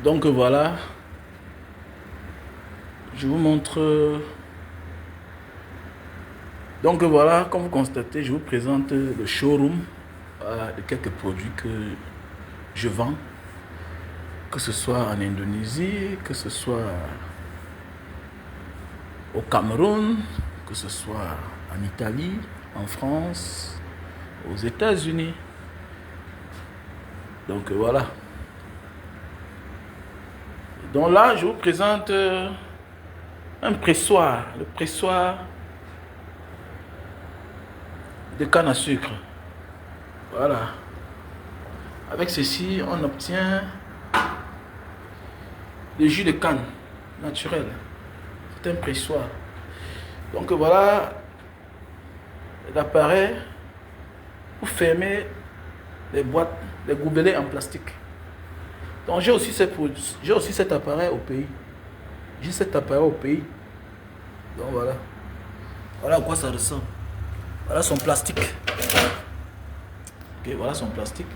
Donc voilà, je vous montre. Donc voilà, comme vous constatez, je vous présente le showroom de quelques produits que je vends, que ce soit en Indonésie, que ce soit au Cameroun, que ce soit en Italie, en France, aux États-Unis. Donc voilà. Donc là, je vous présente un pressoir, le pressoir de canne à sucre. Voilà. Avec ceci, on obtient le jus de canne naturel. C'est un pressoir. Donc voilà l'appareil pour fermer les boîtes, les gobelets en plastique. Donc j'ai aussi cet appareil au pays. J'ai cet appareil au pays. Donc voilà. Voilà à quoi ça ressemble. Voilà son plastique. Ok, voilà son plastique.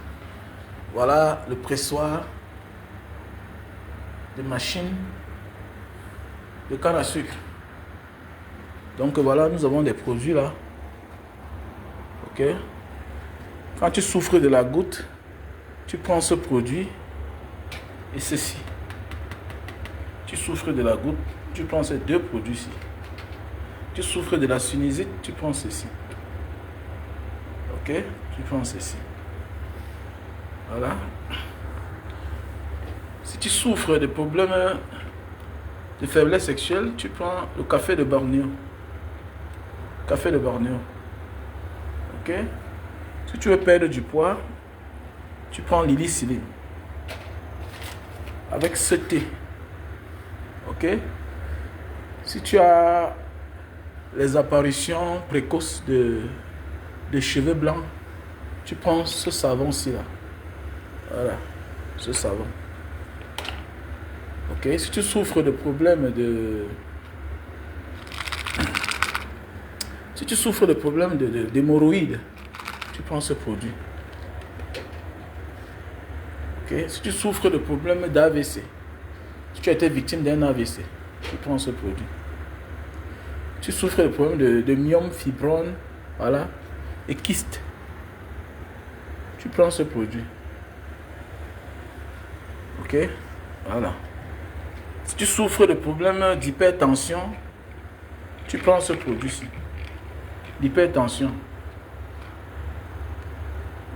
Voilà le pressoir de machine de canne à sucre. Donc voilà, nous avons des produits là. Ok. Quand tu souffres de la goutte, tu prends ce produit et ceci. Tu souffres de la goutte, tu prends ces deux produits-ci. Tu souffres de la sinusite, tu prends ceci. Ok? Tu prends ceci. Voilà. Si tu souffres de problèmes de faiblesse sexuelle, tu prends le café de Bornéo. Café de Bornéo. Ok? Si tu veux perdre du poids, tu prends l'illicilline. Avec ce thé. Ok? Si tu as les apparitions précoces de cheveux blancs, tu prends ce savon-ci là. Voilà. Ce savon. Ok? Si tu souffres de problèmes de... Si tu souffres de problèmes d'hémorroïdes, tu prends ce produit. Ok? Si tu souffres de problèmes d'AVC, si tu as été victime d'un AVC, tu prends ce produit. Si tu souffres de problèmes de myome, fibrome, voilà, et kyste, tu prends ce produit. Ok? Voilà. Si tu souffres de problèmes d'hypertension, tu prends ce produit-ci. L'hypertension.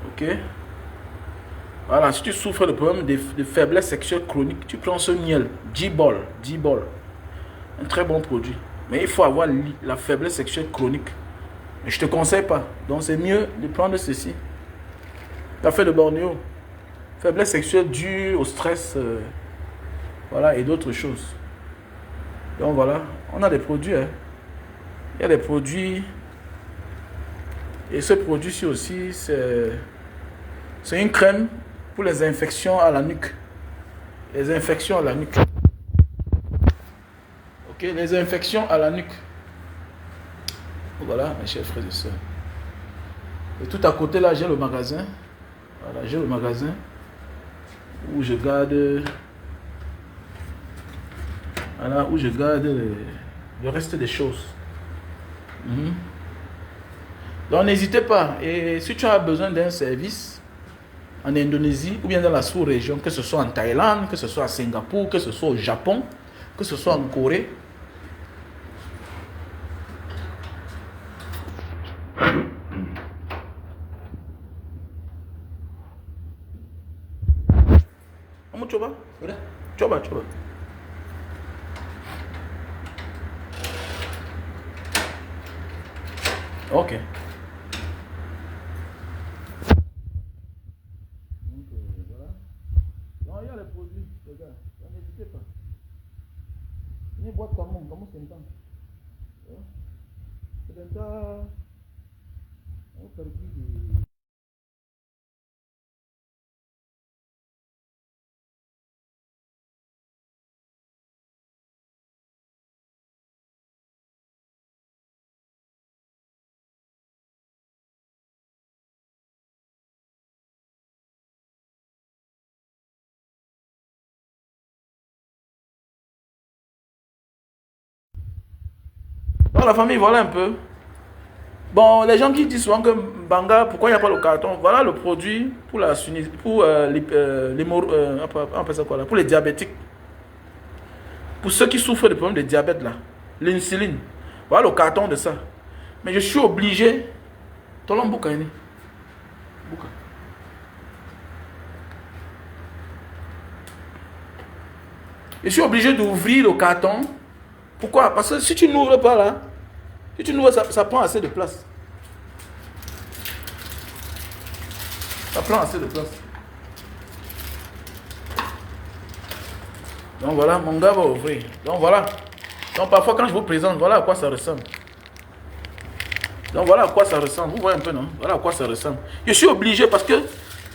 Ok? Voilà, si tu souffres de problèmes de faiblesse sexuelle chronique, tu prends ce miel, G-Ball, G-Ball. Un très bon produit. Mais il faut avoir la faiblesse sexuelle chronique. Mais je ne te conseille pas. Donc c'est mieux de prendre ceci. Café de Bornéo. Faiblesse sexuelle due au stress, voilà, et d'autres choses. Donc voilà, on a des produits. Hein. Il y a des produits. Et ce produit-ci aussi, c'est une crème pour les infections à la nuque. Les infections à la nuque. Ok, les infections à la nuque. Voilà, mes chers frères et sœurs. Et tout à côté là, j'ai le magasin. Voilà, j'ai le magasin où je garde, voilà, où je garde le reste des choses. Mhm. Donc n'hésitez pas. Et si tu as besoin d'un service en Indonésie ou bien dans la sous-région, que ce soit en Thaïlande, que ce soit à Singapour, que ce soit au Japon, que ce soit en Corée. Kamu coba? Udah. Coba, coba. Ok. Donc voilà. Donc il y a les produits, les gars. Donc, n'hésitez pas. Ini buat kamu sentang. Ya. Sebentar, kamu pergi di Donc la famille, voilà un peu. Bon, les gens qui disent souvent que Banga, pourquoi il n'y a pas le carton? Voilà le produit pour la pour on appelle ça quoi là? Pour les diabétiques. Pour ceux qui souffrent de problèmes de diabète là. L'insuline. Voilà le carton de ça. Mais je suis obligé. Tolong buka ini. Buka. Je suis obligé d'ouvrir le carton. Pourquoi? Parce que si tu n'ouvres pas là, si tu n'ouvres, ça prend assez de place. Ça prend assez de place. Donc voilà, mon gars va ouvrir. Donc voilà. Donc parfois quand je vous présente, voilà à quoi ça ressemble. Donc voilà à quoi ça ressemble. Vous voyez un peu, non? Voilà à quoi ça ressemble. Je suis obligé parce que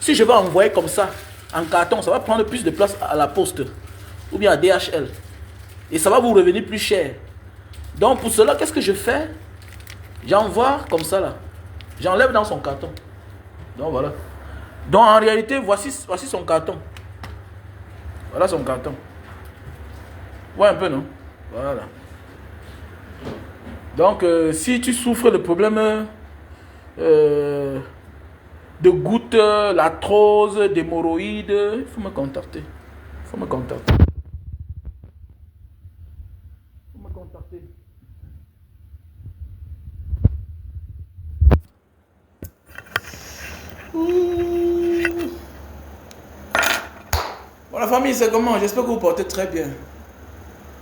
si je vais envoyer comme ça, en carton, ça va prendre plus de place à la poste. Ou bien à DHL. Et ça va vous revenir plus cher. Donc pour cela, qu'est-ce que je fais? J'envoie comme ça là. J'enlève dans son carton. Donc voilà. Donc en réalité, voici son carton. Voilà son carton. Ouais un peu, non? Voilà. Donc si tu souffres de problèmes de gouttes, l'arthrose, d'hémorroïdes, il faut me contacter. Il faut me contacter. Bon, la famille, c'est comment? J'espère que vous portez très bien.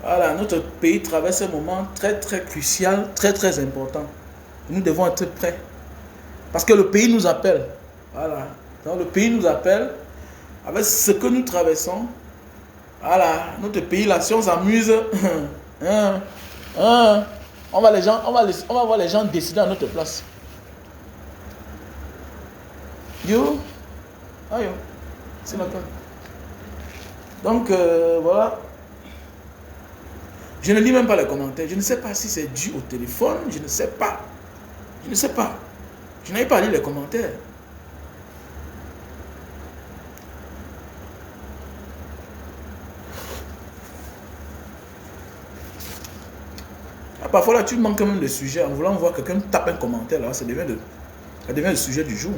Voilà, notre pays traverse un moment très très crucial, très très important. Nous devons être prêts. Parce que le pays nous appelle. Voilà. Donc le pays nous appelle avec ce que nous traversons. Voilà, notre pays là, si on s'amuse, on va voir les gens décider à notre place. Yo, ayo, c'est la cas. Donc voilà. Je ne lis même pas les commentaires. Je ne sais pas si c'est dû au téléphone. Je ne sais pas. Je ne sais pas. Je n'avais pas à lire les commentaires. Ah, parfois là, tu manques même de sujet. En voulant voir quelqu'un tape un commentaire, là, ça devient le sujet du jour.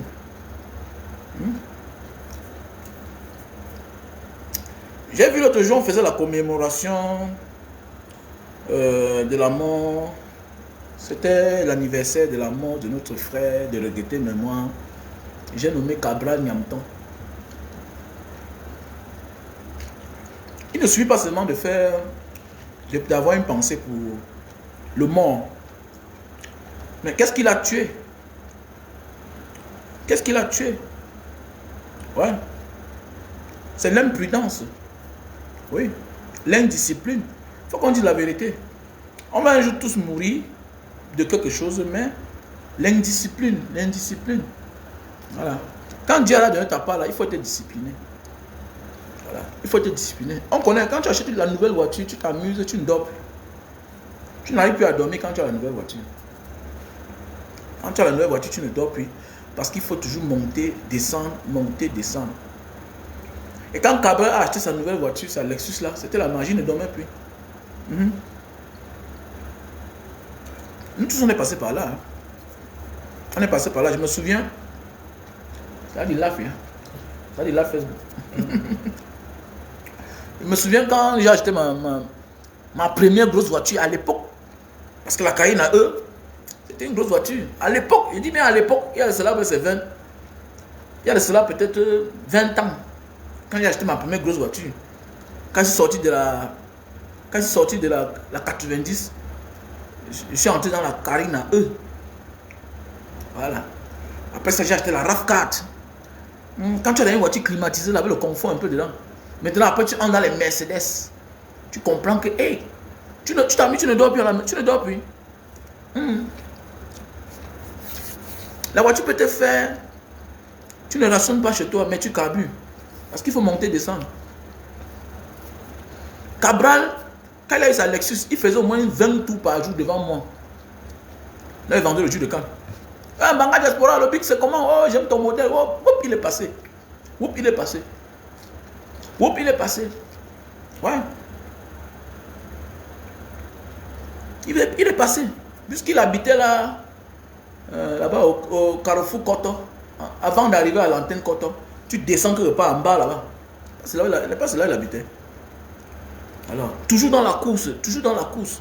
J'ai vu l'autre jour, on faisait la commémoration de la mort. C'était l'anniversaire de la mort de notre frère, de regretter mémoire. J'ai nommé Cabral Nyamton. Il ne suffit pas seulement d'avoir une pensée pour le mort. Mais qu'est-ce qu'il a tué? Qu'est-ce qu'il a tué? Ouais. C'est l'imprudence. Oui. L'indiscipline. Il faut qu'on dise la vérité. On va un jour tous mourir de quelque chose, mais l'indiscipline. Voilà. Quand Dieu a donné ta part, là, il faut être discipliné. Voilà. Il faut être discipliné. On connaît, quand tu achètes la nouvelle voiture, tu t'amuses, tu ne dors plus. Tu n'arrives plus à dormir quand tu as la nouvelle voiture. Quand tu as la nouvelle voiture, tu ne dors plus. Parce qu'il faut toujours monter, descendre, monter, descendre. Et quand Cabral a acheté sa nouvelle voiture, sa Lexus là, c'était la magie, il ne dormait plus. Nous tous on est passé par là. Hein. On est passé par là, je me souviens. Ça dit là, ça dit là Facebook. Je me souviens quand j'ai acheté ma première grosse voiture à l'époque. Parce que la Cayenne à eux, c'était une grosse voiture. À l'époque, je dis bien à l'époque, il y a de cela peut-être 20 ans. Quand j'ai acheté ma première grosse voiture. Quand je suis sorti de la 90, je suis entré dans la Carine à eux. Voilà. Après ça, j'ai acheté la RAV4. Quand tu as une voiture climatisée, avec le confort un peu dedans. Maintenant, après, tu entres dans les Mercedes. Tu comprends que, hey, tu ne dors plus. Tu ne dors plus. La voiture peut te faire. Tu ne rationnes pas chez toi, mais tu carbures. Parce qu'il faut monter et descendre. Cabral, quand il a eu sa Lexus, il faisait au moins 20 tours par jour devant moi. Là, il vendait le jus de canne. Ah, Banga Diaspora, le big, c'est comment? Oh, j'aime ton modèle. Oh, il est passé. Il est passé. Il est passé. Ouais. Il est passé. puisqu'il habitait là, là-bas au carrefour Koto, avant d'arriver à l'antenne Koto, tu descends quelque part en bas là-bas. C'est là où il habitait. Alors, toujours dans la course, toujours dans la course.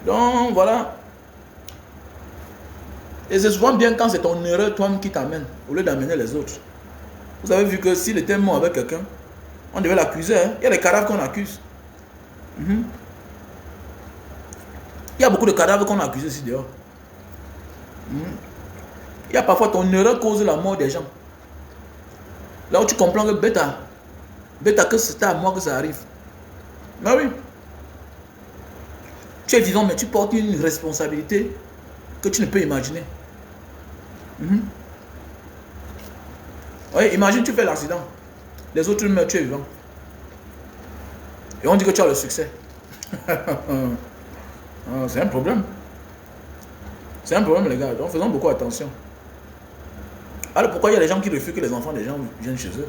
Donc, voilà. Et c'est souvent bien quand c'est ton erreur, toi-même, qui t'amène, au lieu d'amener les autres. Vous avez vu que s'il était mort avec quelqu'un, on devait l'accuser. Hein? Il y a des cadavres qu'on accuse. Il y a beaucoup de cadavres qu'on a accusés ici dehors. Il y a parfois ton erreur cause la mort des gens. Là où tu comprends que bêta que c'est à moi que ça arrive. Mais oui. Tu es vivant, mais tu portes une responsabilité que tu ne peux imaginer. Oui, imagine, tu fais l'accident. Les autres meurent, tu es vivant. Et on dit que tu as le succès. C'est un problème. C'est un problème, les gars. Donc faisons beaucoup attention. Alors pourquoi il y a des gens qui refusent que les enfants des gens viennent chez eux?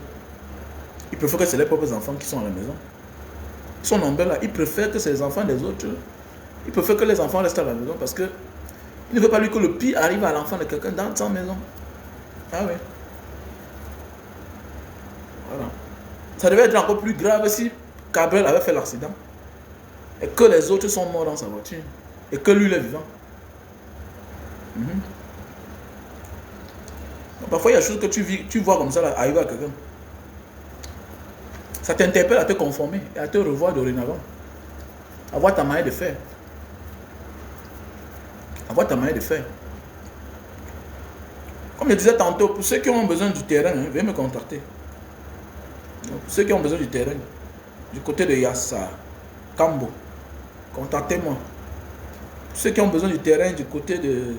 Ils préfèrent que c'est les propres enfants qui sont à la maison. Ils sont nombreux là. Ils préfèrent que c'est les enfants des autres. Ils préfèrent que les enfants restent à la maison parce que il ne veut pas lui que le pire arrive à l'enfant de quelqu'un dans sa maison. Ah oui. Voilà. Ça devait être encore plus grave si Gabriel avait fait l'accident et que les autres sont morts dans sa voiture et que lui il est vivant. Parfois il y a des choses que tu vois comme ça là, arriver à quelqu'un. Ça t'interpelle à te conformer et à te revoir dorénavant. Avoir ta manière de faire. Avoir ta manière de faire. Comme je disais tantôt, pour ceux qui ont besoin du terrain, veuillez me contacter. Pour ceux qui ont besoin du terrain, du côté de Yassa, Kambo, contactez-moi. Pour ceux qui ont besoin du terrain du côté de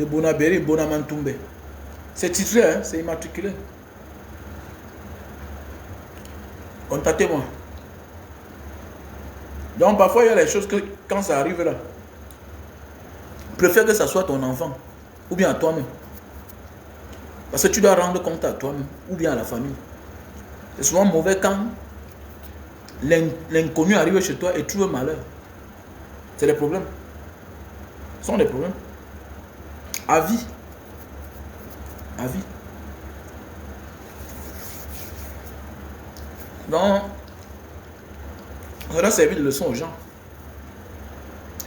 Bonaberi, Bonamantumbe. C'est titré, hein, c'est immatriculé. Contactez-moi. Donc parfois il y a des choses que quand ça arrive là, préfère que ça soit ton enfant ou bien à toi-même. Parce que tu dois rendre compte à toi-même ou bien à la famille. C'est souvent mauvais quand l'inconnu arrive chez toi et trouve malheur. C'est des problèmes. Ce sont des problèmes. À vie. À vie. Donc, ça doit servir de leçon aux gens.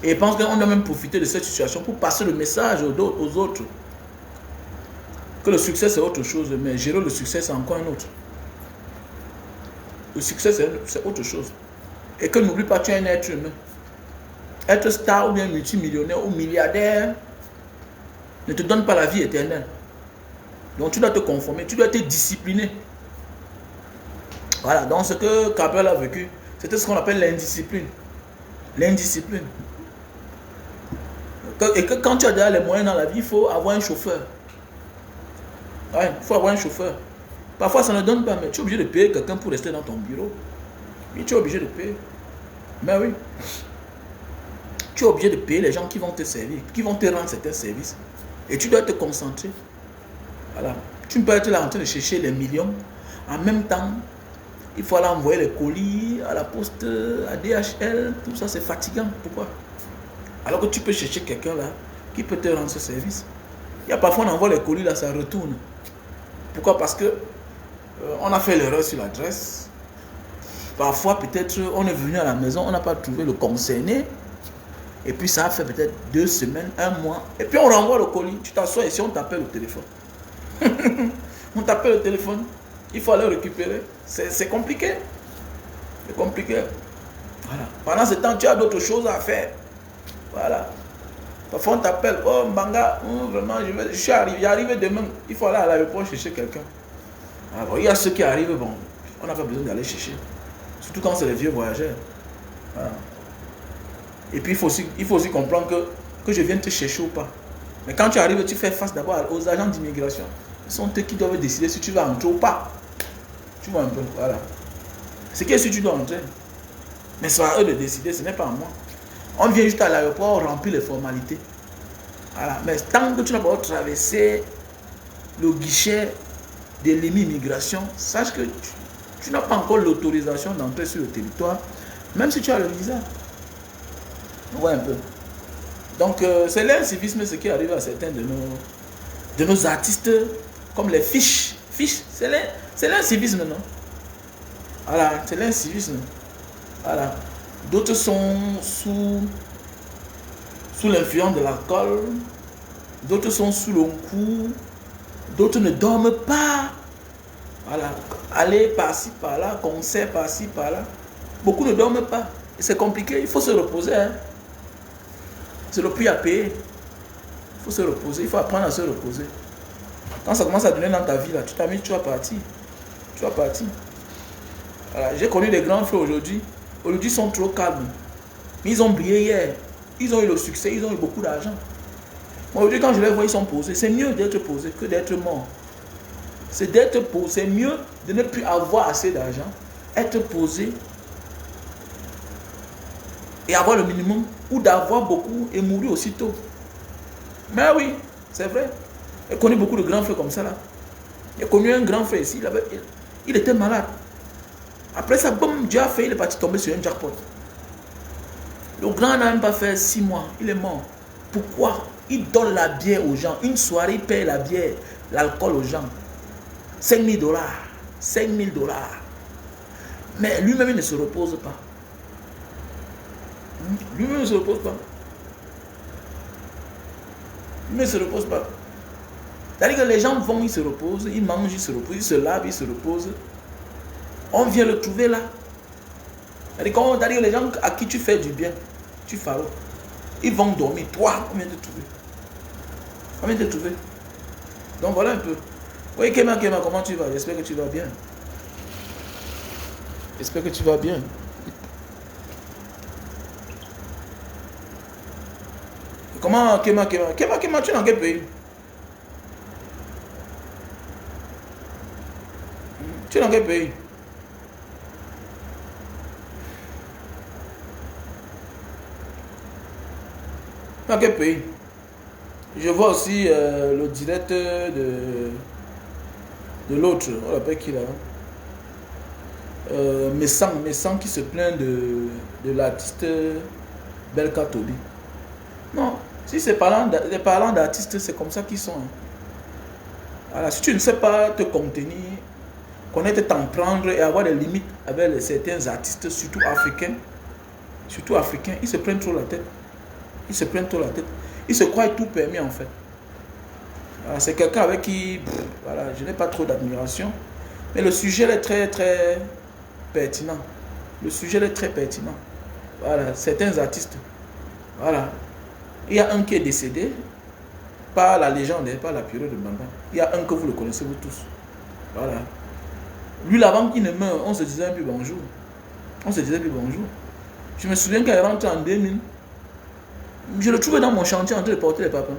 Et je pense qu'on doit même profiter de cette situation pour passer le message aux autres. Que le succès c'est autre chose, mais gérer le succès c'est encore un autre. Le succès c'est autre chose. Et que n'oublie pas, tu es un être humain. Être star ou bien multimillionnaire ou milliardaire ne te donne pas la vie éternelle. Donc tu dois te conformer, tu dois te discipliner. Voilà, donc ce que Gabriel a vécu, c'était ce qu'on appelle l'indiscipline. L'indiscipline. Et que quand tu as déjà les moyens dans la vie, il faut avoir un chauffeur. Ouais, il faut avoir un chauffeur. Parfois ça ne donne pas, mais tu es obligé de payer quelqu'un pour rester dans ton bureau. Oui, tu es obligé de payer. Mais oui. Tu es obligé de payer les gens qui vont te servir, qui vont te rendre certains services. Et tu dois te concentrer. Voilà. Tu ne peux pas être là en train de chercher les millions. En même temps, il faut aller envoyer les colis à la poste, à DHL. Tout ça, c'est fatigant. Pourquoi? Alors que tu peux chercher quelqu'un là qui peut te rendre ce service. Il y a parfois on envoie les colis là, ça retourne. Pourquoi? Parce que on a fait l'erreur sur l'adresse. Parfois, peut-être, on est venu à la maison, on n'a pas trouvé le concerné. Et puis, ça a fait peut-être 2 semaines, 1 mois. Et puis, on renvoie le colis. Tu t'assois ici, on t'appelle au téléphone. On t'appelle au téléphone. Il faut aller le récupérer. C'est compliqué. C'est compliqué. Voilà. Pendant ce temps, tu as d'autres choses à faire. Voilà. Parfois, on t'appelle. Oh, Mbanga, vraiment, je suis arrivé demain. Il faut aller à l'aéroport chercher quelqu'un. Alors, il y a ceux qui arrivent, bon, on n'a pas besoin d'aller chercher. Surtout quand c'est les vieux voyageurs. Voilà. Et puis il faut aussi comprendre que je viens te chercher ou pas. Mais quand tu arrives, tu fais face d'abord aux agents d'immigration. Ce sont eux qui doivent décider si tu vas entrer ou pas. Tu vois un peu, voilà. C'est que si tu dois entrer. Mais c'est à eux de décider, ce n'est pas à moi. On vient juste à l'aéroport, on remplit les formalités. Voilà. Mais tant que tu n'as pas traversé le guichet de l'immigration, sache que tu n'as pas encore l'autorisation d'entrer sur le territoire. Même si tu as le visa. On voit un peu. Donc, c'est l'incivisme ce qui arrive à certains de nos artistes, comme les fiches. Fiches, c'est l'incivisme, non? Voilà, c'est l'incivisme. Voilà. D'autres sont sous l'influence de l'alcool. D'autres sont sous le coup. D'autres ne dorment pas. Voilà. Aller par-ci, par-là, concert par-ci, par-là. Beaucoup ne dorment pas. Et c'est compliqué, il faut se reposer. Hein. C'est le prix à payer. Il faut se reposer, il faut apprendre à se reposer. Quand ça commence à donner dans ta vie, là, tu t'as mis, tu vas partir. Tu vas partir. Voilà. J'ai connu des grands frères aujourd'hui. Aujourd'hui, ils sont trop calmes. Mais ils ont brillé hier. Ils ont eu le succès, ils ont eu beaucoup d'argent. Moi, aujourd'hui, quand je les vois, ils sont posés. C'est mieux d'être posé que d'être mort. C'est d'être posé. C'est mieux de ne plus avoir assez d'argent. Être posé et avoir le minimum, ou d'avoir beaucoup et mourir aussitôt. Mais oui, c'est vrai. J'ai connu beaucoup de grands frères comme ça là. J'ai connu un grand frère ici, il était malade. Après ça, boum, Dieu a fait, il est parti tomber sur un jackpot. Le grand n'a même pas fait 6 mois, il est mort. Pourquoi? Il donne la bière aux gens. Une soirée, il paye la bière, l'alcool aux gens. 5 000 $. 5 000 $. Mais lui-même, il ne se repose pas. Lui-même ne se repose pas. Lui-même ne se repose pas. C'est-à-dire que les gens vont, ils se reposent, ils mangent, ils se reposent, ils se lavent, ils se reposent. On vient le trouver là. C'est-à-dire que les gens à qui tu fais du bien, tu faros, ils vont dormir. Toi, on vient te trouver. On vient te trouver. Donc voilà un peu. Oui, Kema, comment tu vas? J'espère que tu vas bien. J'espère que tu vas bien. Comment Kema, tu es dans quel pays? Tu es dans quel pays? Dans quel pays? Je vois aussi le directeur de l'autre, on l'appelle qui là? Messang qui se plaint de l'artiste Belka Tobi. Non, si c'est les parents d'artistes, c'est comme ça qu'ils sont. Hein. Alors, si tu ne sais pas te contenir, connaître t'en prendre et avoir des limites avec certains artistes, surtout africains, ils se prennent trop la tête. Ils se prennent trop la tête. Ils se croient tout permis en fait. C'est quelqu'un avec qui voilà, je n'ai pas trop d'admiration. Mais le sujet est très très pertinent. Le sujet est très pertinent. Voilà, certains artistes. Voilà. Il y a un qui est décédé, pas la légende, pas la purée de Bamba. Il y a un que vous le connaissez vous tous. Voilà. Lui, avant qu'il ne meure, on se disait un peu bonjour. On se disait un peu bonjour. Je me souviens quand il est rentré en 2000, je le trouvais dans mon chantier en train de porter les papins.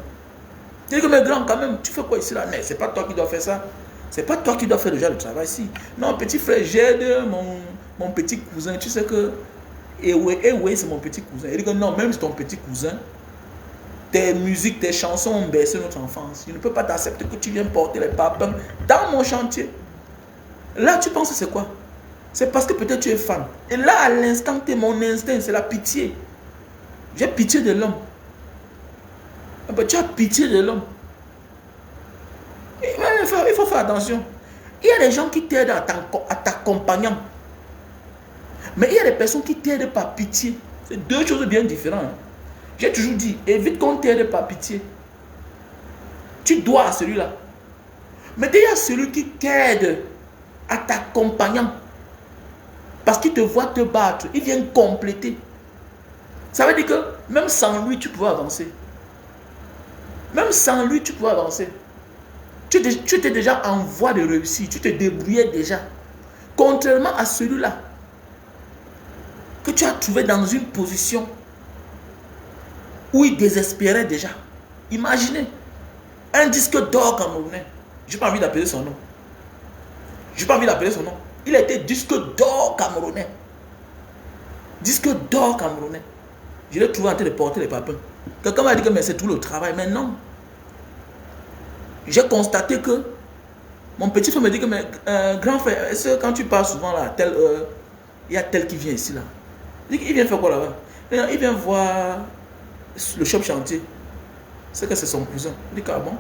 Je dis que mes grands, quand même, tu fais quoi ici là? Mais c'est pas toi qui dois faire ça. C'est pas toi qui dois faire déjà le travail ici. Non, petit frère, j'aide mon petit cousin. Tu sais que Ewe, c'est mon petit cousin. Il dit que non, même si ton petit cousin, tes musiques, tes chansons ont bercé notre enfance. Je ne peux pas t'accepter que tu viennes porter les papins dans mon chantier. Là, tu penses que c'est quoi? C'est parce que peut-être tu es fan. Et là, à l'instant, mon instinct, c'est la pitié. J'ai pitié de l'homme. Tu as pitié de l'homme. Il faut faire attention. Il y a des gens qui t'aident à t'accompagnant. Mais il y a des personnes qui t'aident par pitié. C'est deux choses bien différentes. Hein. J'ai toujours dit, évite qu'on t'aide par pitié. Tu dois à celui-là. Mais il y a celui qui t'aide à t'accompagnant. Parce qu'il te voit te battre. Il vient compléter. Ça veut dire que même sans lui, tu pouvais avancer. Même sans lui, tu pouvais avancer. Tu étais déjà en voie de réussir. Tu te débrouillais déjà. Contrairement à celui-là, que tu as trouvé dans une position où il désespérait déjà. Imaginez, un disque d'or camerounais. Je n'ai pas envie d'appeler son nom. Je n'ai pas envie d'appeler son nom. Il était disque d'or camerounais. Disque d'or camerounais. Je l'ai trouvé en train de porter les papins. Quelqu'un m'a dit que c'est tout le travail. Mais non. J'ai constaté que mon petit frère me dit que grand frère, est-ce que quand tu pars souvent là, il y a tel qui vient ici là. Il vient faire quoi là-bas? Il vient voir le chef chantier. C'est que c'est son cousin. Il dit, ah bon?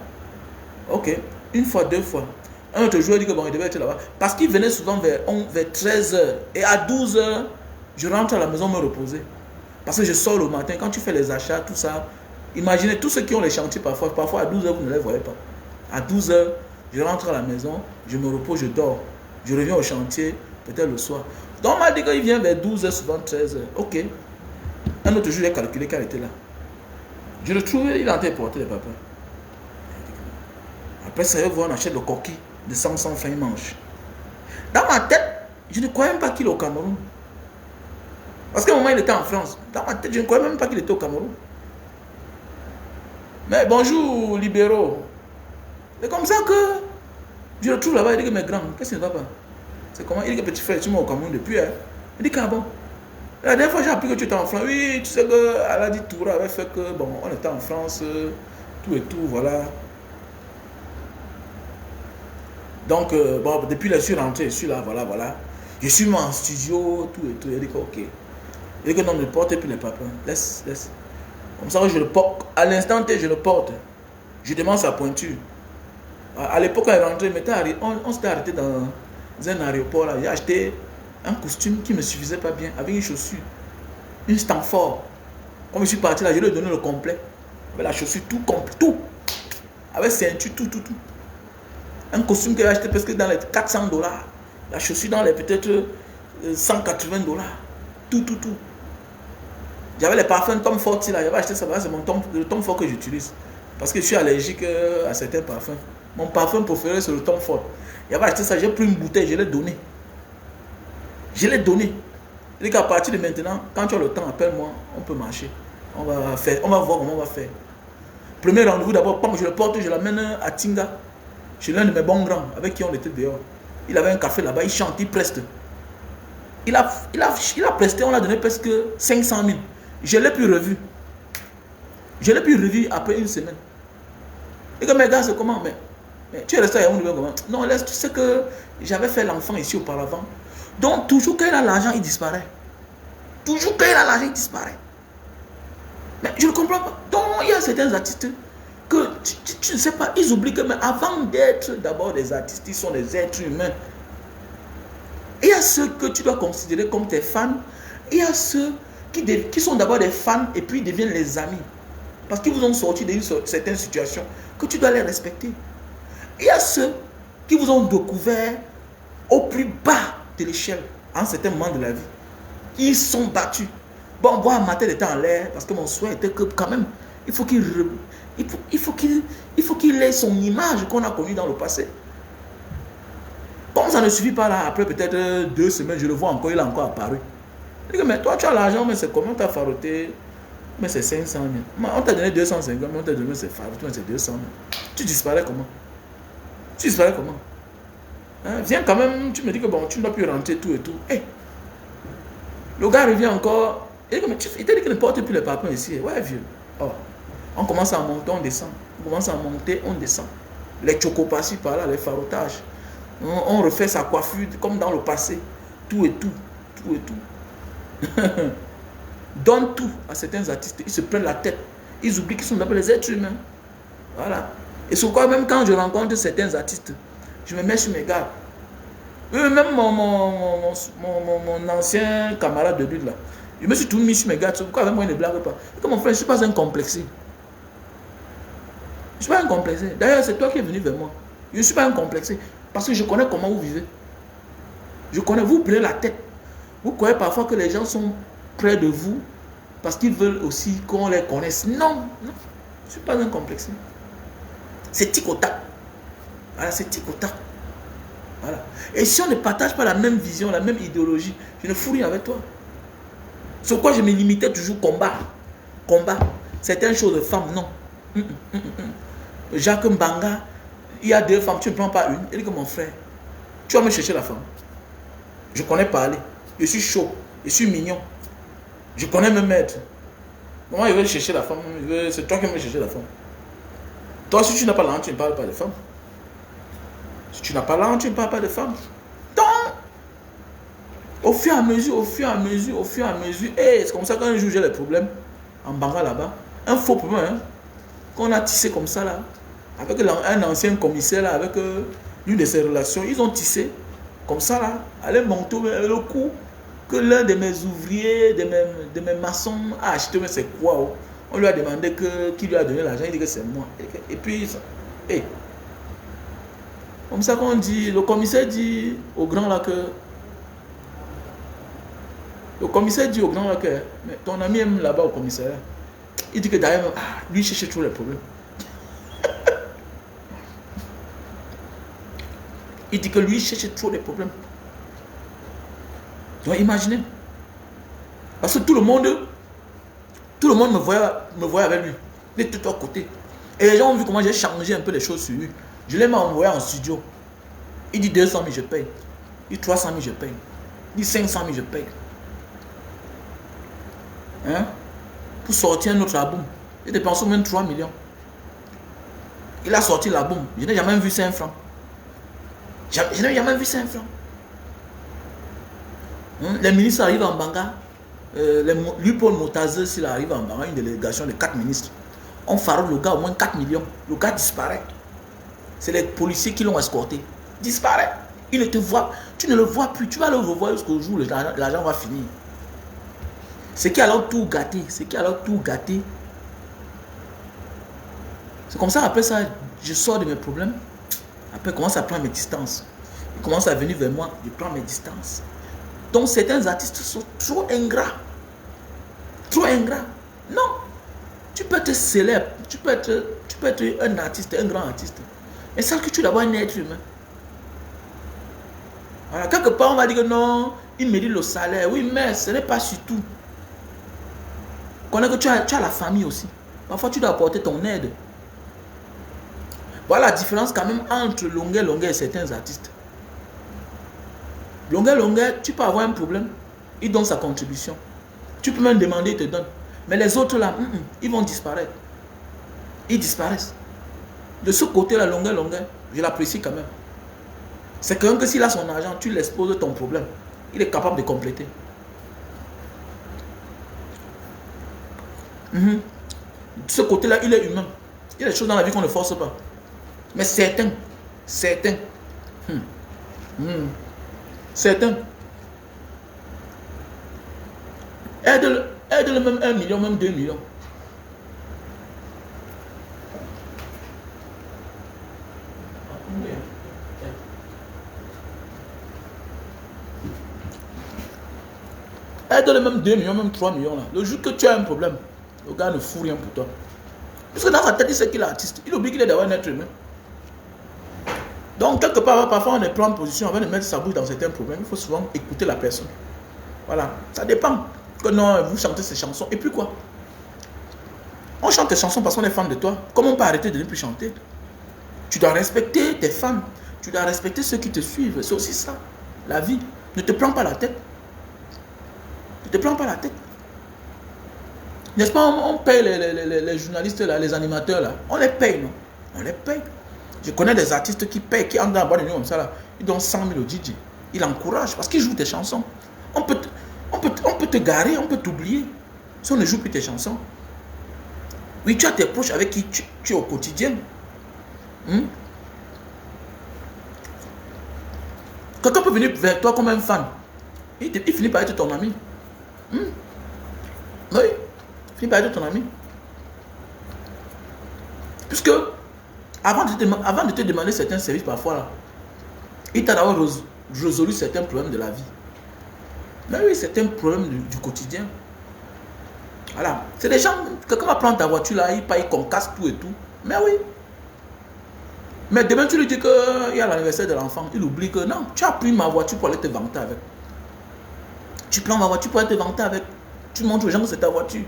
Ok. Une fois, deux fois. Un autre jour, il dit que bon, il devait être là-bas. Parce qu'il venait souvent vers 13 h. Et à 12 h, je rentre à la maison me reposer. Parce que je sors le matin. Quand tu fais les achats, tout ça. Imaginez tous ceux qui ont les chantiers parfois. Parfois à 12 h, vous ne les voyez pas. À 12 h, je rentre à la maison. Je me repose, je dors. Je reviens au chantier, peut-être le soir. Donc on m'a dit qu'il vient vers 12 h, souvent 13 h. Ok. Un autre jour, il a calculé qu'elle était là. Je le trouve, il est en train de porter les papas. Après, ça veut voir, on achète le coquille de 100 francs, il mange. Dans ma tête, je ne croyais même pas qu'il est au Cameroun. Parce qu'à un moment, il était en France. Dans ma tête, je ne croyais même pas qu'il était au Cameroun. Mais bonjour, libéraux. C'est comme ça que je le trouve là-bas. Il dit que mes grands, qu'est-ce qui ne va pas? C'est comment? Il dit que petit frère, tu m'as au Cameroun depuis. Hein? Il dit qu'à bon. La dernière fois, j'ai appris que tu étais en France. Oui, tu sais que Aladi Toura avait fait que, bon, on était en France, tout et tout, voilà. Donc, bon, depuis là, je suis rentré, je suis là, voilà, voilà. Je suis mis en studio, tout et tout. Il dit que, ok. Il dit que non, ne porte plus les papas. Laisse. Comme ça, je le porte. À l'instant T, je le porte. Je demande sa pointure. À l'époque, quand il est rentré, on s'était arrêté dans un aéroport là. J'ai acheté un costume qui ne me suffisait pas bien, avec une chaussure, une Stanford. Quand je suis parti là, je lui ai donné le complet. Avec la chaussure, tout complet, tout. Avec ceinture, tout. Un costume que j'ai acheté presque dans les $400. La chaussure dans les peut-être $180. Tout. J'avais les parfums Tom Ford là, j'avais acheté ça, c'est le Tom Ford que j'utilise. Parce que je suis allergique à certains parfums. Mon parfum préféré, c'est le Tom Ford. J'avais acheté ça, j'ai pris une bouteille, je l'ai donné. Il dit qu'à partir de maintenant, quand tu as le temps, appelle-moi, on peut marcher. On va voir comment on va faire. Premier rendez-vous d'abord, je le porte, je l'amène à Tinga, chez l'un de mes bons grands, avec qui on était dehors. Il avait un café là-bas, il chante, il preste. Il a presté, on l'a donné presque 500 000. Je ne l'ai plus revu. Après une semaine. Et que mes gars, c'est comment? Mais tu es resté à Yaoundé comment? Non, laisse, tu sais que j'avais fait l'enfant ici auparavant. Donc, toujours quand il a l'argent, il disparaît. Mais je ne comprends pas. Donc, il y a certains artistes que tu ne sais pas, ils oublient que mais avant d'être d'abord des artistes, ils sont des êtres humains. Il y a ceux que tu dois considérer comme tes fans. Il y a ceux qui sont d'abord des fans et puis deviennent les amis. Parce qu'ils vous ont sorti d'une certaine situation que tu dois les respecter. Il y a ceux qui vous ont découvert au plus bas de l'échelle, à un certain moment de la vie. Ils sont battus. Bon, moi, ma tête était en l'air parce que mon souhait était que quand même, il faut qu'il ait son image qu'on a connue dans le passé. Bon, ça ne suffit pas là. Après peut-être 2 semaines, je le vois encore, il est encore apparu. Je dis, mais toi, tu as l'argent, mais c'est comment tu as faroté? Mais c'est 500 000. On t'a donné 250 000, on t'a donné c'est faroté, mais c'est 200 000. Tu disparais comment? Hein? Viens quand même, tu me dis que bon, tu ne dois plus rentrer tout et tout. Hey. Le gars revient encore. Il t'a dit qu'il ne porte plus les papins ici. Ouais, vieux. Oh. On commence à monter, on descend. On descend. Les chocopassis par là, les farotages. On refait sa coiffure comme dans le passé. Tout et tout. Donne tout à certains artistes. Ils se prennent la tête. Ils oublient qu'ils sont d'abord les êtres humains. Voilà. Et sur quoi, même quand je rencontre certains artistes, je me mets sur mes gardes. Même mon ancien camarade de lutte là, je me suis tout mis sur mes gardes. Pourquoi avec moi il ne blague pas? Comme mon frère, je ne suis pas un complexé. Je ne suis pas un complexé. D'ailleurs, c'est toi qui es venu vers moi. Je ne suis pas un complexé. Parce que je connais comment vous vivez. Je connais, vous prenez la tête. Vous croyez parfois que les gens sont près de vous parce qu'ils veulent aussi qu'on les connaisse. Non, je ne suis pas un complexé. C'est tic au tac. Voilà, c'est tic au tac. Voilà. Et si on ne partage pas la même vision, la même idéologie, je ne fous rien avec toi. Sur quoi je me limitais toujours combat. Certaines choses de femmes, non. Jacques Mbanga, il y a 2 femmes, tu ne prends pas une. Il dit que mon frère, tu vas me chercher la femme. Je connais parler. Je suis chaud. Je suis mignon. Je connais me mettre. Moi, je vais chercher la femme. C'est toi qui vas me chercher la femme. Toi, si tu n'as pas la honte, tu ne parles pas de femme. Si tu n'as pas la honte, tu ne parles pas de femme. Donc, Au fur et à mesure, au fur et à mesure, au fur et à mesure. Et c'est comme ça qu'un jour j'ai les problèmes en Banga là-bas. Un faux problème, hein, qu'on a tissé comme ça là. Avec un ancien commissaire là, avec l'une de ses relations. Ils ont tissé comme ça là. Allez, manteau, le coup que l'un de mes ouvriers, de mes maçons a acheté, mais c'est quoi? Oh? On lui a demandé qui lui a donné l'argent. Il dit que c'est moi. Et puis, hey. Comme ça qu'on dit, le commissaire dit au grand là que. Le commissaire dit au grand là que. Mais ton ami aime là-bas au commissariat. Il dit que d'ailleurs, lui cherche toujours les problèmes. Il dit que lui cherche trop les problèmes. Tu dois imaginer. Parce que tout le monde me voyait avec lui. De tous à côté. Et les gens ont vu comment j'ai changé un peu les choses sur lui. Je l'ai envoyé en studio. Il dit 200 000, je paye. Il dit 300 000, je paye. Il dit 500 000, je paye. Hein? Pour sortir un autre album. Il dépense même 3 millions. Il a sorti l'album. Je n'ai jamais vu 5 francs. Je n'ai jamais vu 5 francs. Hein? Les ministres arrivent en Banga. Lui, Paul Motaze, s'il arrive en Banga, une délégation de 4 ministres. On farde le gars au moins 4 millions. Le gars disparaît. C'est les policiers qui l'ont escorté. Disparaît. Il ne te voit. Tu ne le vois plus. Tu vas le revoir jusqu'au jour où l'argent va finir. C'est qui alors tout gâté. C'est qui alors tout gâté. C'est comme ça, après ça, je sors de mes problèmes. Après, je commence à prendre mes distances. Il commence à venir vers moi. Je prends mes distances. Donc, certains artistes sont trop ingrats. Trop ingrats. Non. Tu peux être célèbre. Tu peux être un artiste, un grand artiste. Mais ça que tu dois avoir un être humain. Voilà. Quelque part, on va dire que non, il mérite le salaire. Oui, mais ce n'est pas surtout. Connais que tu as la famille aussi. Parfois, tu dois apporter ton aide. Voilà la différence quand même entre Longueur et certains artistes. Longueur, tu peux avoir un problème. Il donne sa contribution. Tu peux même demander, il te donne. Mais les autres là, ils vont disparaître. Ils disparaissent. De ce côté-là, Longueur, je l'apprécie quand même. C'est quand même que s'il a son argent, tu l'exposes ton problème. Il est capable de compléter. De ce côté-là, il est humain. Il y a des choses dans la vie qu'on ne force pas. Mais certains, certains, aide-le même 1 million, même 2 millions. Aide-le même 2 millions, même 3 millions là. Le jour que tu as un problème, le gars ne fout rien pour toi. Parce que dans sa tête, il sait qu'il est artiste. Il oublie qu'il est d'avoir un être humain. Donc, quelque part, parfois, on est pris en position avant de mettre sa bouche dans certains problèmes. Il faut souvent écouter la personne. Voilà. Ça dépend. Que non, vous chantez ces chansons. Et puis quoi? On chante tes chansons parce qu'on est fan de toi. Comment on peut arrêter de ne plus chanter? Tu dois respecter tes fans. Tu dois respecter ceux qui te suivent. C'est aussi ça. La vie. Ne te prends pas la tête. Ne te prends pas la tête. N'est-ce pas, on paye les journalistes, là, les animateurs, là. On les paye, non? On les paye. Je connais des artistes qui payent, qui entrent dans la boîte de nuit comme ça, là. Ils donnent 100 000 au DJ. Ils l'encouragent parce qu'ils jouent tes chansons. On peut te garer, on peut t'oublier. Si on ne joue plus tes chansons. Oui, tu as tes proches avec qui tu es au quotidien. Quelqu'un peut venir vers toi comme un fan. Il finit par être ton ami. Oui. Il finit par être ton ami. Puisque, avant de te demander certains services parfois, là, il t'a d'abord résolu certains problèmes de la vie. Mais oui, certains problèmes du quotidien. Voilà. C'est des gens, quelqu'un va prendre ta voiture là, il concasse tout et tout. Mais oui. Mais demain, tu lui dis qu'il y a l'anniversaire de l'enfant. Il oublie que non, tu as pris ma voiture pour aller te vanter avec. Tu prends ma voiture pour aller te vanter avec. Tu montres aux gens que c'est ta voiture.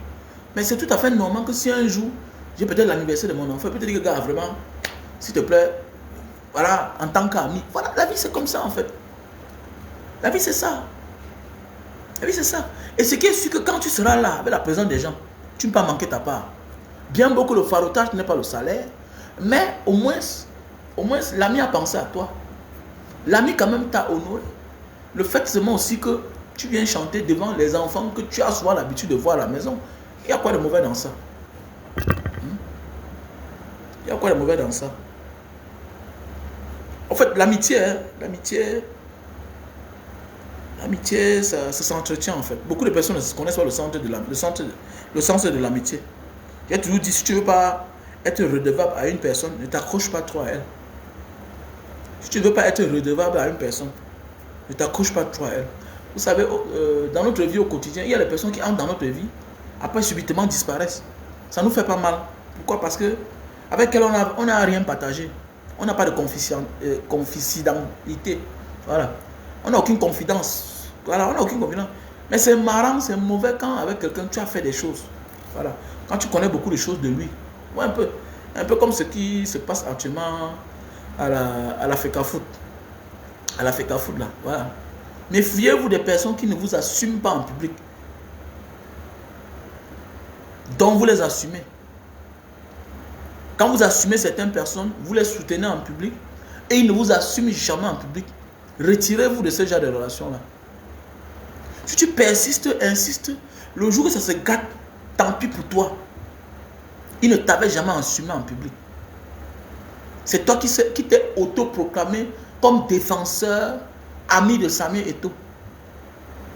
Mais c'est tout à fait normal que si un jour, j'ai peut-être l'anniversaire de mon enfant, peut-être dire que gars, vraiment, s'il te plaît, voilà, en tant qu'ami. Voilà, la vie c'est comme ça en fait. La vie c'est ça. La vie c'est ça. Et ce qui est sûr que quand tu seras là, avec la présence des gens, tu ne peux pas manquer ta part. Bien beau que le farotage n'est pas le salaire, mais au moins l'ami a pensé à toi. L'ami quand même t'a honoré. Le fait seulement aussi que Tu viens chanter devant les enfants que tu as souvent l'habitude de voir à la maison. Il y a quoi de mauvais dans ça? Il y a quoi de mauvais dans ça? En fait, l'amitié, hein, l'amitié, ça s'entretient en fait. Beaucoup de personnes ne connaissent pas le sens de l'amitié. J'ai toujours dit, si tu ne veux pas être redevable à une personne, ne t'accroche pas trop à elle. Si tu ne veux pas être redevable à une personne, ne t'accroche pas trop à elle. Vous savez, dans notre vie au quotidien, il y a des personnes qui entrent dans notre vie, après subitement disparaissent. Ça nous fait pas mal. Pourquoi? Parce que avec elle, on n'a rien partagé. On n'a pas de confidentialité. Voilà. On n'a aucune confidence. Voilà, on n'a aucune confidence. Mais c'est marrant, c'est mauvais quand avec quelqu'un tu as fait des choses. Voilà. Quand tu connais beaucoup de choses de lui. Ouais, un peu comme ce qui se passe actuellement à la FECAFOOT. À la FECAFOOT là. Voilà. Méfiez-vous des personnes qui ne vous assument pas en public. Donc vous les assumez. Quand vous assumez certaines personnes, vous les soutenez en public et ils ne vous assument jamais en public. Retirez-vous de ce genre de relation-là. Si tu persistes, insistes, le jour où ça se gâte, tant pis pour toi. Ils ne t'avaient jamais assumé en public. C'est toi qui t'es autoproclamé comme défenseur, ami de Samuel Eto'o.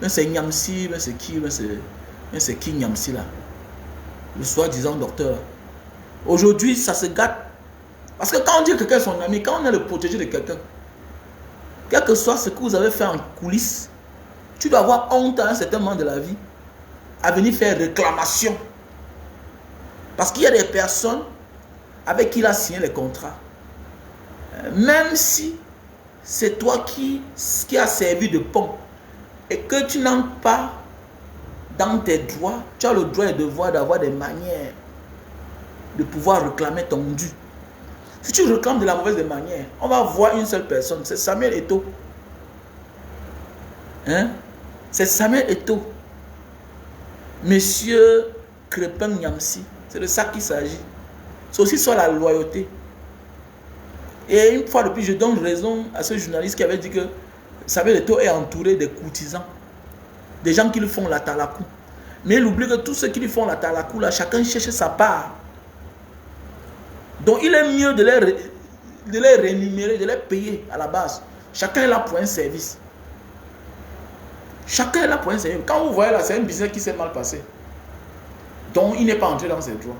Mais c'est Nyamsi, mais c'est qui Nyamsi là? Le soi-disant docteur. Aujourd'hui, ça se gâte. Parce que quand on dit que quelqu'un est son ami, quand on est le protégé de quelqu'un, quel que soit ce que vous avez fait en coulisses, tu dois avoir honte à un certain moment de la vie à venir faire réclamation. Parce qu'il y a des personnes avec qui il a signé les contrats. Même si c'est toi qui a servi de pont et que tu n'entres pas dans tes droits, tu as le droit et le devoir d'avoir des manières de pouvoir réclamer ton dû. Si tu réclames de la mauvaise manière, on va voir une seule personne, c'est Samuel Eto'o. Hein? C'est Samuel Eto'o. Monsieur Crépin Nyamsi. C'est de ça qu'il s'agit. C'est aussi sur la loyauté. Et une fois de plus, je donne raison à ce journaliste qui avait dit que Samuel Eto'o est entouré des courtisans. Des gens qui lui font la talakou. Mais il oublie que tous ceux qui lui font la talakou, là, chacun cherche sa part. Donc il est mieux de les rémunérer, de les payer à la base. Chacun est là pour un service. Chacun est là pour un service. Quand vous voyez là, c'est un business qui s'est mal passé. Donc il n'est pas entré dans ses droits.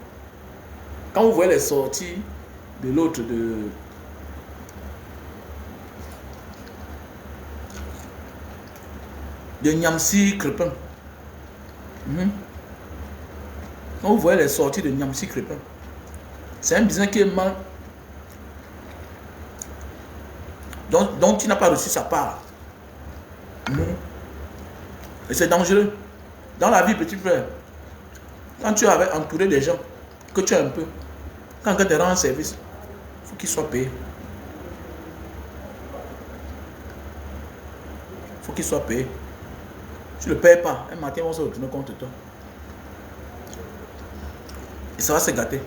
Quand vous voyez les sorties de l'autre, de Nyamsi Crépin. Quand vous voyez les sorties de Nyamsi Crépin, c'est un business qui est mal. Donc tu n'as pas reçu sa part. Et c'est dangereux. Dans la vie, petit frère, quand tu avais entouré des gens, que tu as un peu, quand quelqu'un te rend un service, il faut qu'il soit payé. Il faut qu'il soit payé. Tu ne le payes pas, un matin, on va se retourner contre toi. Et ça va se gâter.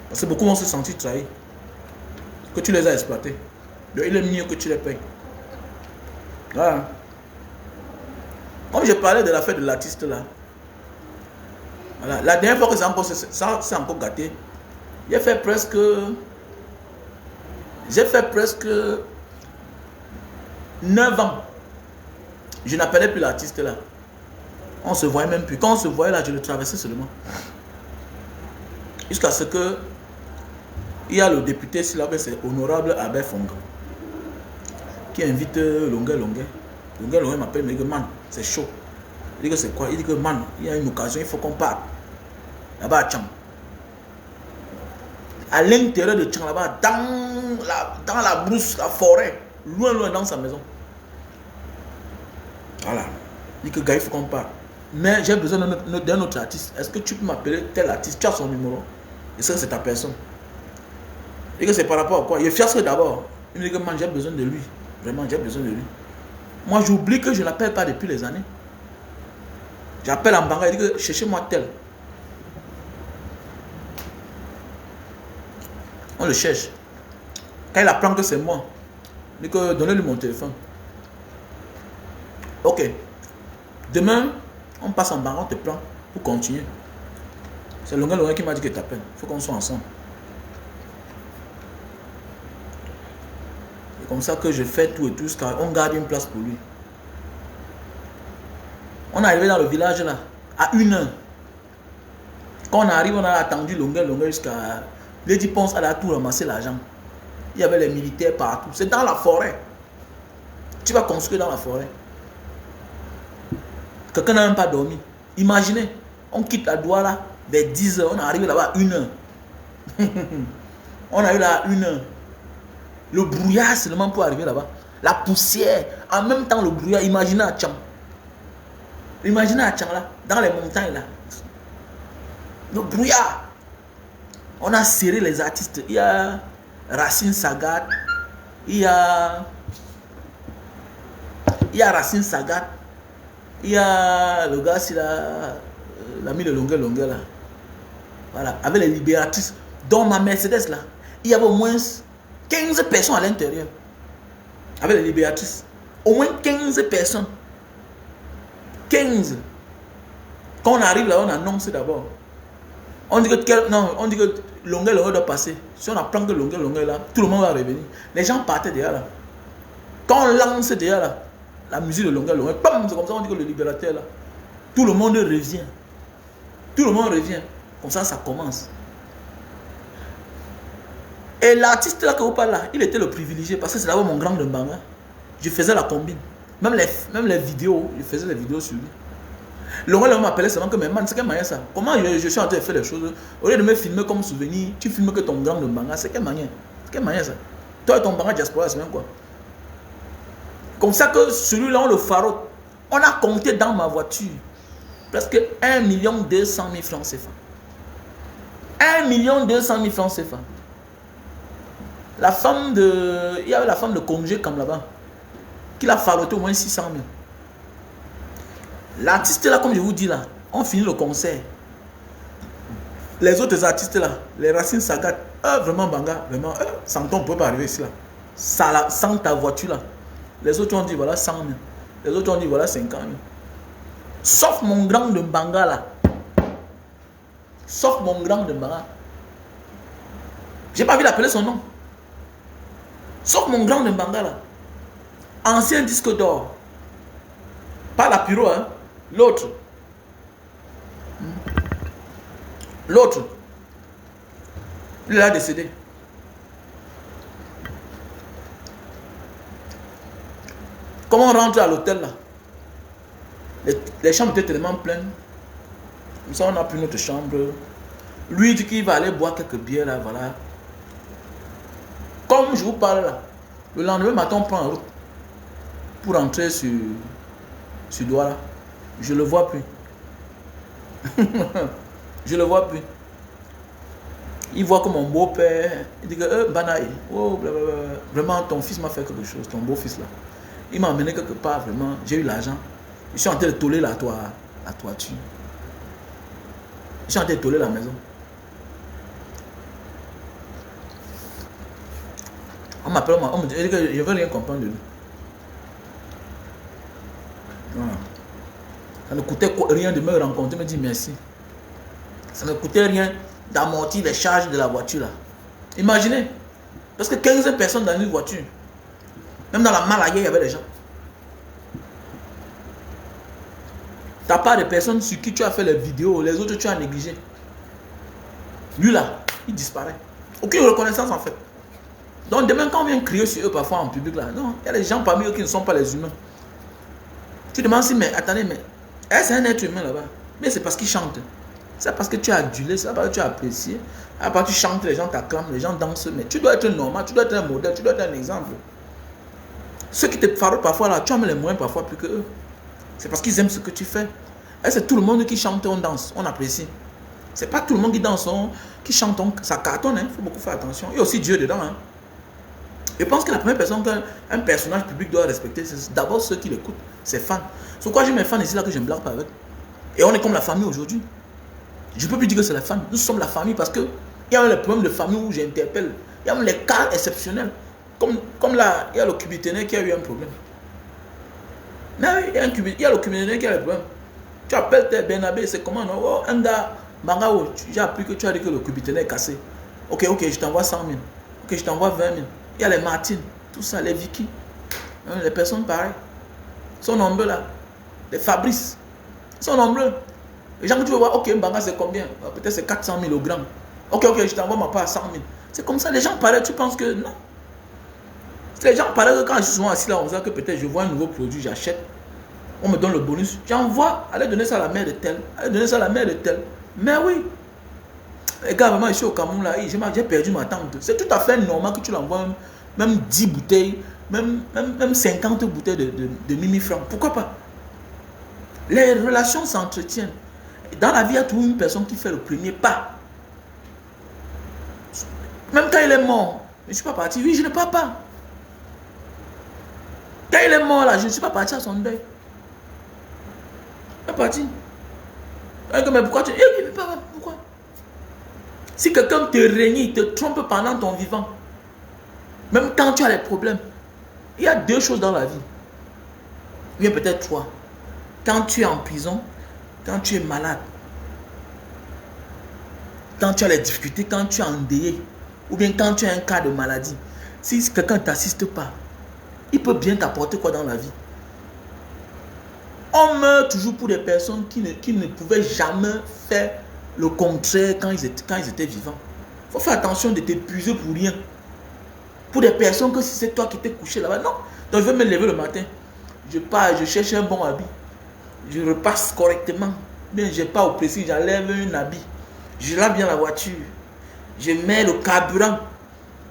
Parce que beaucoup vont se sentir trahis. Que tu les as exploités. Donc il est mieux que tu les payes. Voilà. Comme je parlais de l'affaire de l'artiste là. Voilà. La dernière fois que c'est encore gâté, j'ai fait presque 9 ans. Je n'appelais plus l'artiste là. On se voyait même plus. Quand on se voyait là, je le traversais seulement. Jusqu'à ce que il y a le député, c'est honorable Albert Fonga, qui invite Longuet. Longuet m'appelle, me dit que man, c'est chaud. Il dit que c'est quoi? Il dit que man, il y a une occasion, il faut qu'on parte. Là-bas à Tchang. À l'intérieur de Tchang, là-bas, dans la brousse, la forêt, loin dans sa maison. Voilà. Il dit que gars, il faut qu'on parte. Mais j'ai besoin d'un autre artiste. Est-ce que tu peux m'appeler tel artiste? Tu as son numéro. Et ça, c'est ta personne. Et que c'est par rapport à quoi? Il fiasque d'abord. Il me dit que man, j'ai besoin de lui. Vraiment, j'ai besoin de lui. Moi, j'oublie que je ne l'appelle pas depuis les années. J'appelle en Banga, il dit que cherchez-moi tel. On le cherche. Quand il apprend que c'est moi, il dit que donnez-lui mon téléphone. Ok. Demain, on passe en bas, on te prend pour continuer. C'est Longa qui m'a dit que t'appelles. Il faut qu'on soit ensemble. C'est comme ça que je fais tout et tout, on garde une place pour lui. On est arrivé dans le village là, à 1h. Quand on arrive, on a attendu Longa jusqu'à... Lady Ponce, elle a tout ramassé l'argent. Il y avait les militaires partout. C'est dans la forêt. Tu vas construire dans la forêt. Quelqu'un n'a même pas dormi. Imaginez, on quitte la Douala là, vers 10h, on est arrivé là-bas à 1h. On est arrivé là à 1h. Le brouillard seulement pour arriver là-bas. La poussière, en même temps le brouillard, imaginez à Tchang. Imaginez à Tchang là, dans les montagnes là. Le brouillard. On a serré les artistes. Il y a Racine Sagat. Il y a Racine Sagat. Il y a le gars, c'est l'ami de Longueur là. Voilà, avec les libératrices. Dans ma Mercedes là, il y avait au moins 15 personnes à l'intérieur. Avec les libératrices. Au moins 15 personnes. 15. Quand on arrive là, on annonce d'abord. On dit que Longueur doit passer. Si on apprend que Longueur là, tout le monde va revenir. Les gens partaient derrière là. Quand on lance derrière là, la musique de Longueur, c'est comme ça on dit que le libérateur là, tout le monde revient. Tout le monde revient. Comme ça, ça commence. Et l'artiste là que vous parlez là, il était le privilégié parce que c'est là-bas mon grand de Mbanga. Je faisais la combine. Même les vidéos, je faisais les vidéos sur lui. Longueur m'appelait seulement que, mais man, c'est quelle manière ça? Comment je suis en train de faire les choses? Au lieu de me filmer comme souvenir, tu filmes que ton grand de Mbanga. C'est quelle manière? C'est quelle manière ça? Toi et ton Mbanga diaspora, c'est même quoi? Comme ça que celui-là, on le farote. On a compté dans ma voiture presque 1 200 000 francs CFA. 1 200 000 francs CFA. La femme de... Il y avait la femme de Congé comme là-bas, qui l'a faroté au moins 600 000. L'artiste là, comme je vous dis là, on finit le concert. Les autres artistes là, les Racines Sagat, vraiment Banga, vraiment, sans toi on ne peut pas arriver ici là. Ça, là. Sans ta voiture là. Les autres ont dit voilà 100 000. Les autres ont dit voilà 50 000. Sauf mon grand de Mbanga là. Sauf mon grand de Mbanga. J'ai pas envie d'appeler son nom. Sauf mon grand de Mbanga là. Ancien disque d'or. Pas la pyro, hein. L'autre. L'autre. Il a décédé. Comment on rentre à l'hôtel là? Les chambres étaient tellement pleines. Comme ça, on a pris notre chambre. Lui dit qu'il va aller boire quelques bières là, voilà. Comme je vous parle là, le lendemain matin, on prend en route pour rentrer sur Douala. Je le vois plus. Je le vois plus. Il voit que mon beau-père, il dit que Banaï, oh, blablabla. Vraiment ton fils m'a fait quelque chose, ton beau-fils là. Il m'a emmené quelque part, vraiment, j'ai eu l'argent. Je suis en train de toller la toiture. Je suis en train de toller la maison. On m'appelle, on me dit que je ne veux rien comprendre de lui. Voilà. Ça ne coûtait rien de me rencontrer, me dire merci. Ça ne coûtait rien d'amortir les charges de la voiture là. Imaginez, parce que 15 personnes dans une voiture. Même dans la Malaga, il y avait des gens. Tu n'as pas de personnes sur qui tu as fait les vidéos, les autres tu as négligé. Lui là, il disparaît. Aucune reconnaissance en fait. Donc demain quand on vient crier sur eux parfois en public là, non, il y a des gens parmi eux qui ne sont pas les humains. Tu demandes si, mais attendez, mais c'est un être humain là-bas. Mais c'est parce qu'il chante. C'est parce que tu as adulé, c'est parce que tu as apprécié. Après tu chantes, les gens t'acclament, les gens dansent. Mais tu dois être normal, tu dois être un modèle, tu dois être un exemple. Ceux qui te parlent parfois là, tu en mets les moyens parfois plus que eux. C'est parce qu'ils aiment ce que tu fais. Et c'est tout le monde qui chante, on danse, on apprécie. C'est pas tout le monde qui danse, qui chante, ça cartonne, il faut beaucoup faire attention. Il y a aussi Dieu dedans. Hein. Je pense que la première personne qu'un personnage public doit respecter, c'est d'abord ceux qui l'écoutent, ses fans. C'est pourquoi j'ai mes fans ici là que je ne blague pas avec. Et on est comme la famille aujourd'hui. Je ne peux plus dire que c'est la famille. Nous sommes la famille parce qu'il y a les problèmes de famille où j'interpelle. Il y a les cas exceptionnels. Comme là, il y a le Cubiténé qui a eu un problème. Mais oui, il y a le criminel qui a le problème. Tu appelles tes Bernabé, c'est comment non? Oh, un gars, Mangao, j'ai appris que tu as dit que le cubitel est cassé. Ok, je t'envoie 100 000. Ok, je t'envoie 20 000. Il y a les Martines, tout ça, les Vicky. Hein, les personnes pareilles. Ils sont nombreux là. Les Fabrice. Ils sont nombreux. Les gens que tu veux voir, ok, Mbanga c'est combien? Peut-être c'est 400 000 au gramme. Ok, je t'envoie ma part à 100 000. C'est comme ça, les gens parlaient, tu penses que non. Les gens parlaient que quand je suis souvent assis là, on sait que peut-être je vois un nouveau produit, j'achète. On me donne le bonus. J'envoie, allez donner ça à la mère de tel. Allez donner ça à la mère de tel. Mais oui. Les gars, vraiment, je suis au Cameroun là, j'ai perdu ma tante. C'est tout à fait normal que tu l'envoies même 10 bouteilles, même 50 bouteilles de Mimi franc. Pourquoi pas? Les relations s'entretiennent. Dans la vie, il y a toujours une personne qui fait le premier pas. Même quand il est mort, je ne suis pas parti. Oui, je ne pars pas. Quand il est mort là, je ne suis pas parti à son deuil. Je ne suis pas parti. Mais pourquoi tu... Pourquoi? Si quelqu'un te renie, te trompe pendant ton vivant, même quand tu as des problèmes, il y a deux choses dans la vie. Il y a peut-être trois. Quand tu es en prison, quand tu es malade, quand tu as les difficultés, quand tu es endeuillé, ou bien quand tu as un cas de maladie, si quelqu'un ne t'assiste pas, il peut bien t'apporter quoi dans la vie? On meurt toujours pour des personnes qui ne pouvaient jamais faire le contraire quand ils étaient vivants. Il faut faire attention de t'épuiser pour rien. Pour des personnes que si c'est toi qui t'es couché là-bas, non. Donc je vais me lever le matin, je pars, je cherche un bon habit, je repasse correctement. Bien, je pars au précis, j'enlève un habit, je lave bien la voiture, je mets le carburant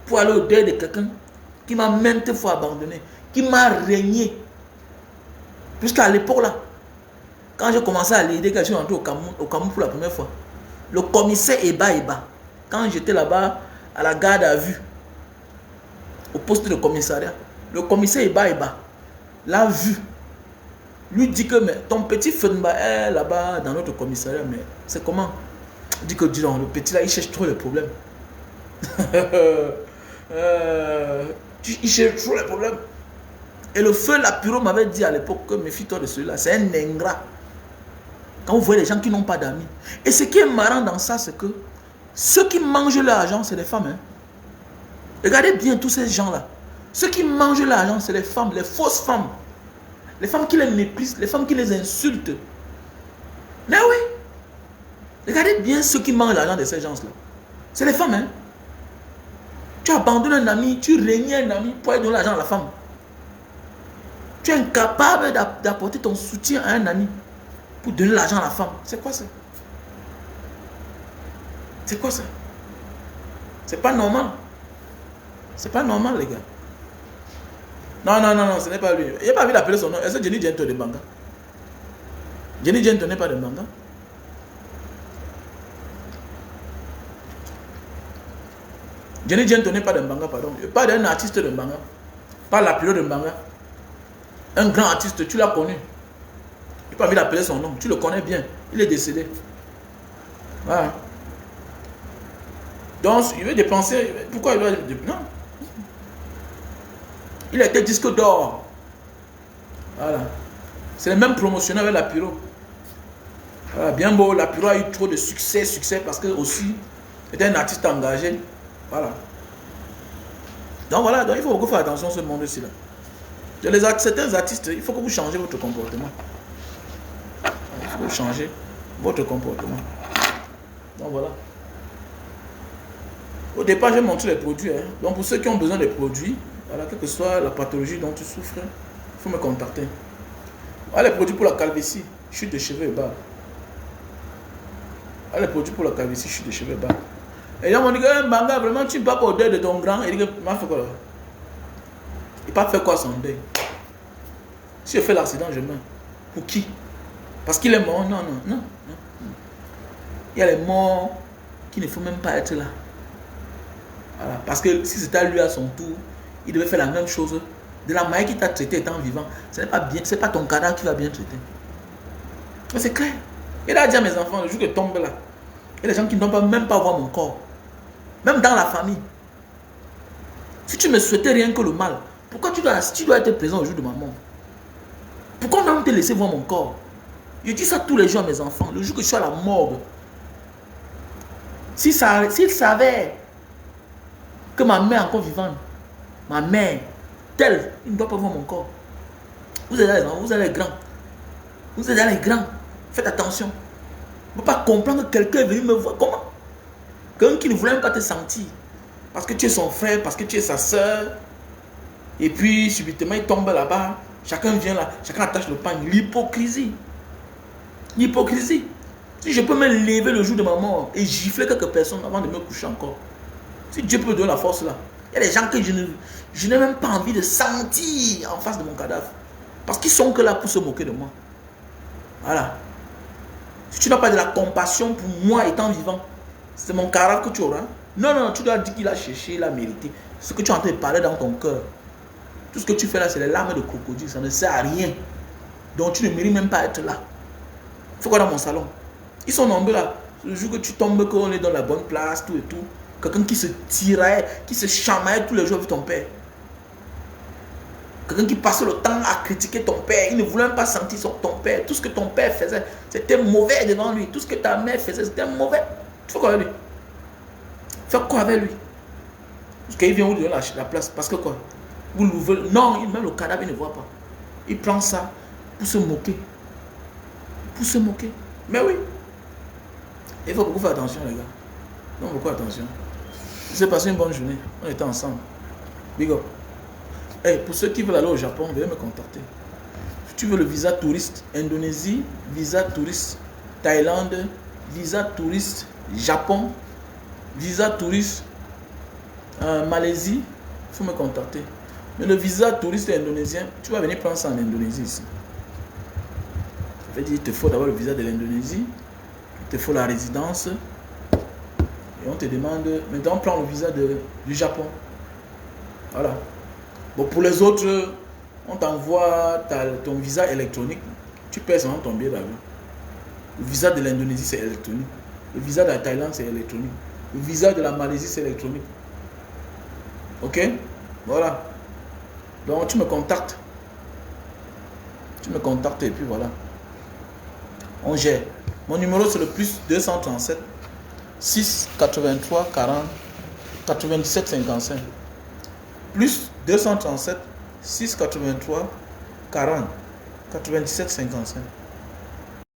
pour aller au deuil de quelqu'un qui m'a maintes fois abandonné, qui m'a régné. Jusqu'à l'époque là, quand j'ai commencé à l'aider, quand je suis rentré au Cameroun pour la première fois, le commissaire Eba, quand j'étais là-bas à la garde à vue, au poste de commissariat, le commissaire Eba l'a vu, lui dit que mais, ton petit Fenba est là-bas dans notre commissariat, mais c'est comment? Il dit que dis donc, le petit là il cherche trop les problèmes. Il cherche trop les problèmes. Et le feu Lapiro m'avait dit à l'époque que méfie-toi de celui-là, c'est un ingrat. Quand vous voyez les gens qui n'ont pas d'amis. Et ce qui est marrant dans ça, c'est que ceux qui mangent leur argent, c'est les femmes. Hein. Regardez bien tous ces gens-là. Ceux qui mangent leur argent, c'est les femmes, les fausses femmes. Les femmes qui les méprisent, les femmes qui les insultent. Mais oui. Regardez bien ceux qui mangent l'argent de ces gens-là. C'est les femmes. Hein. Tu abandonnes un ami, tu régnes un ami pour aller donner l'argent à la femme. Tu es incapable d'apporter ton soutien à un ami pour donner l'argent à la femme. C'est quoi ça? C'est quoi ça? C'est pas normal. C'est pas normal, les gars. Non, ce n'est pas lui. Il n'a pas envie d'appeler son nom. Est-ce que Jenny Gento de Mbanga? Jenny Gento n'est pas de Mbanga. Jenny Gento n'est pas de Mbanga, pardon. Je parle d'un artiste de Mbanga. Pas la période de Mbanga. Un grand artiste, tu l'as connu. Il n'a pas envie d'appeler son nom. Tu le connais bien. Il est décédé. Voilà. Donc, il veut dépenser. Pourquoi il doit... Non. Il a été disque d'or. Voilà. C'est le même promotionnel avec Lapiro. Voilà. Bien beau, Lapiro a eu trop de succès parce que aussi, il était un artiste engagé. Voilà. Donc voilà, donc il faut beaucoup faire attention à ce monde-ci là. Certains artistes, il faut que vous changez votre comportement. Il faut changer votre comportement. Donc voilà. Au départ, j'ai montré les produits. Hein. Donc pour ceux qui ont besoin des produits, voilà, quelle que soit la pathologie dont tu souffres, il faut me contacter. Voilà les produits pour la calvitie, chute de cheveux et barbe. Voilà les produits pour la calvitie, chute de cheveux et barbe. Et là, on dit que Mbanga, vraiment, tu ne vas pas au deuil de ton grand. Il dit que, m'a fait quoi là? Il n'a pas fait quoi son deuil? Si je fais l'accident, je meurs. Pour qui? Parce qu'il est mort? Non. Il y a les morts qui ne faut même pas être là. Voilà. Parce que si c'était à lui à son tour, il devait faire la même chose. De la manière qu'il t'a traité étant vivant, ce n'est pas bien, c'est pas ton cadavre qui va bien traiter. Mais c'est clair. Il a dit à mes enfants, le jour que je tombe là, il y a des gens qui ne doivent même pas voir mon corps. Même dans la famille. Si tu me souhaitais rien que le mal, pourquoi tu dois être présent au jour de ma mort? Pourquoi même te laisser voir mon corps? Je dis ça tous les jours à mes enfants. Le jour que je suis à la morgue, s'ils savaient que ma mère est encore vivante, ma mère, telle, il ne doit pas voir mon corps. Vous êtes là, vous êtes les grands. Vous êtes là les grands. Faites attention. On ne peut pas comprendre que quelqu'un est venu me voir. Comment? Quelqu'un qui ne voulait même pas te sentir. Parce que tu es son frère, parce que tu es sa soeur. Et puis, subitement, il tombe là-bas. Chacun vient là, chacun attache le pain. L'hypocrisie. L'hypocrisie. Si je peux me lever le jour de ma mort et gifler quelques personnes avant de me coucher encore. Si Dieu peut me donner la force là. Il y a des gens que je n'ai même pas envie de sentir en face de mon cadavre. Parce qu'ils sont que là pour se moquer de moi. Voilà. Si tu n'as pas de la compassion pour moi étant vivant, c'est mon cadavre que tu auras. Non, non, tu dois dire qu'il a cherché, il a mérité. Ce que tu es en train de parler dans ton cœur. Tout ce que tu fais là, c'est les larmes de crocodile. Ça ne sert à rien. Donc tu ne mérites même pas être là. Il faut quoi dans mon salon? Ils sont nombreux là. Le jour que tu tombes, qu'on est dans la bonne place, tout et tout. Quelqu'un qui se tirait, qui se chamaillait tous les jours avec ton père. Quelqu'un qui passe le temps à critiquer ton père. Il ne voulait même pas sentir ton père. Tout ce que ton père faisait, c'était mauvais devant lui. Tout ce que ta mère faisait, c'était mauvais. Tu fais quoi avec lui? Fais quoi avec lui? Parce qu'il vient vous donner la place. Parce que quoi? Vous l'ouvrez. Non, même le cadavre, il ne voit pas. Il prend ça pour se moquer. Pour se moquer. Mais oui. Il faut beaucoup faire attention, les gars. Non, beaucoup attention. C'est passé une bonne journée. On était ensemble. Big up. Hey, pour ceux qui veulent aller au Japon, veuillez me contacter. Si tu veux le visa touriste, Indonésie, visa touriste, Thaïlande, visa touriste, Japon, visa touriste, Malaisie, il faut me contacter. Mais le visa touriste indonésien, tu vas venir prendre ça en Indonésie ici. Ça veut dire qu'il te faut d'abord le visa de l'Indonésie, il te faut la résidence, et on te demande, maintenant on prend le visa du Japon. Voilà. Bon, pour les autres, on t'envoie ton visa électronique, tu payes seulement ton billet d'avion. Le visa de l'Indonésie, c'est électronique. Le visa de la Thaïlande, c'est électronique. Le visa de la Malaisie, c'est électronique. Ok? Voilà. Donc, tu me contactes. Tu me contactes et puis voilà. On gère. Mon numéro, c'est le plus 237 6 83 40 97 55. Plus 237 6 83 40 97 55.